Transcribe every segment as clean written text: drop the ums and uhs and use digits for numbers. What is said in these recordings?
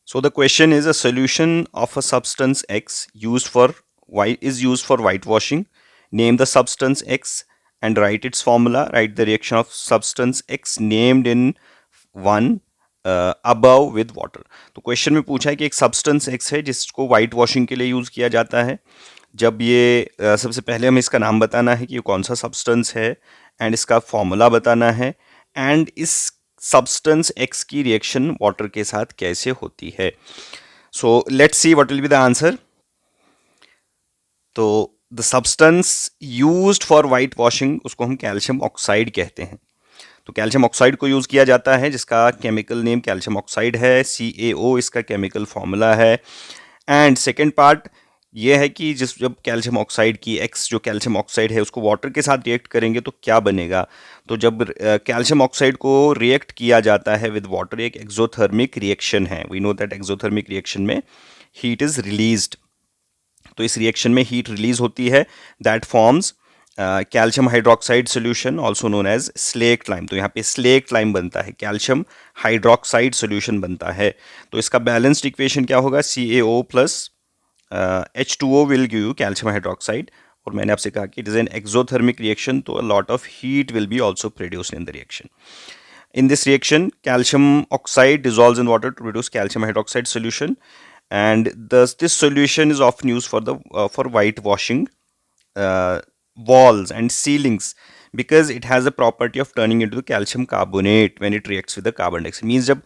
So the question is, a solution of a substance X is used for whitewashing. Name the substance X and write its formula. Write the reaction of substance X named in one above with water. तो question में पूछा है कि एक substance x है जिसको white washing के लिए यूज किया जाता है. जब ये सबसे पहले हमें इसका नाम बताना है कि ये कौन सा सब्सटेंस है, एंड इसका फॉर्मूला बताना है, एंड इस सब्सटेंस एक्स की रिएक्शन वाटर के साथ कैसे होती है. So let's see what will be the answer. तो the substance used for white washing उसको हम कैल्शियम ऑक्साइड कहते हैं. तो कैल्शियम ऑक्साइड को यूज किया जाता है जिसका केमिकल नेम कैल्शियम ऑक्साइड है. CaO इसका केमिकल फॉर्मूला है. एंड सेकेंड पार्ट ये है कि जब कैल्शियम ऑक्साइड की एक्स जो कैल्शियम ऑक्साइड है उसको वाटर के साथ रिएक्ट करेंगे तो क्या बनेगा. तो जब कैल्शियम ऑक्साइड को रिएक्ट किया जाता है विद वाटर, एक एक्सोथर्मिक रिएक्शन है. We know that exothermic reaction में हीट इज रिलीज्ड. तो इस रिएक्शन में हीट रिलीज होती है. That forms calcium hydroxide solution also known as slaked lime. तो यहाँ पे स्लेक्ट लाइम बनता है, कैल्शियम हाइड्रोक्साइड सोल्यूशन बनता है. तो इसका बैलेंस्ड इक्वेशन क्या होगा, CaO plus H2O will give you calcium hydroxide. और मैंने आपसे कहा कि it is an exothermic reaction, तो a lot of heat will be also produced in the reaction. In this reaction, calcium oxide dissolves in water to produce calcium hydroxide solution, and this solution is often used for whitewashing walls and ceilings because it has a property of turning into the calcium carbonate when it reacts with the carbon dioxide. Means जब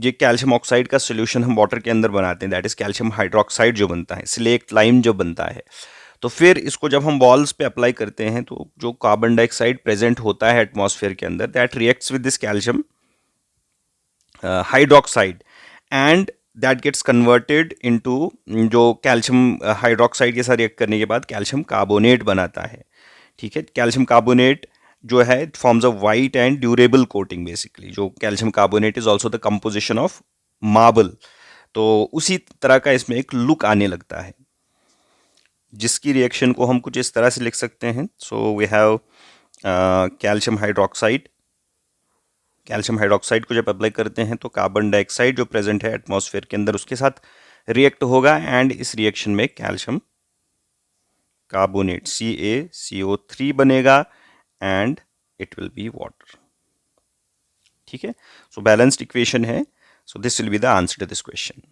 ये calcium oxide का solution हम water के अंदर बनाते हैं, that is calcium hydroxide जो बनता है, slaked lime जो बनता है, तो फिर इसको जब हम वॉल्स पे अप्लाई करते हैं तो जो कार्बन डाइऑक्साइड प्रेजेंट होता है एटमॉस्फेयर के अंदर, that reacts with this calcium hydroxide and that gets converted into, जो कैल्शियम हाइड्रोक्साइड के साथ रिएक्ट करने के बाद कैल्शियम कार्बोनेट बनाता है. ठीक है, कैल्शियम कार्बोनेट जो है forms a white and durable coating. Basically जो calcium carbonate is also the composition of marble. तो उसी तरह का इसमें एक लुक आने लगता है, जिसकी रिएक्शन को हम कुछ इस तरह से लिख सकते हैं. So we have calcium hydroxide. Calcium hydroxide को जब अप्लाई करते हैं तो कार्बन डाइऑक्साइड जो प्रेजेंट है एटमॉस्फेयर के अंदर उसके साथ रिएक्ट होगा, एंड इस रिएक्शन में कैल्शियम कार्बोनेट CaCO3 बनेगा and it will be water. ठीक है, सो बैलेंस्ड इक्वेशन है. So this will be the answer to this question.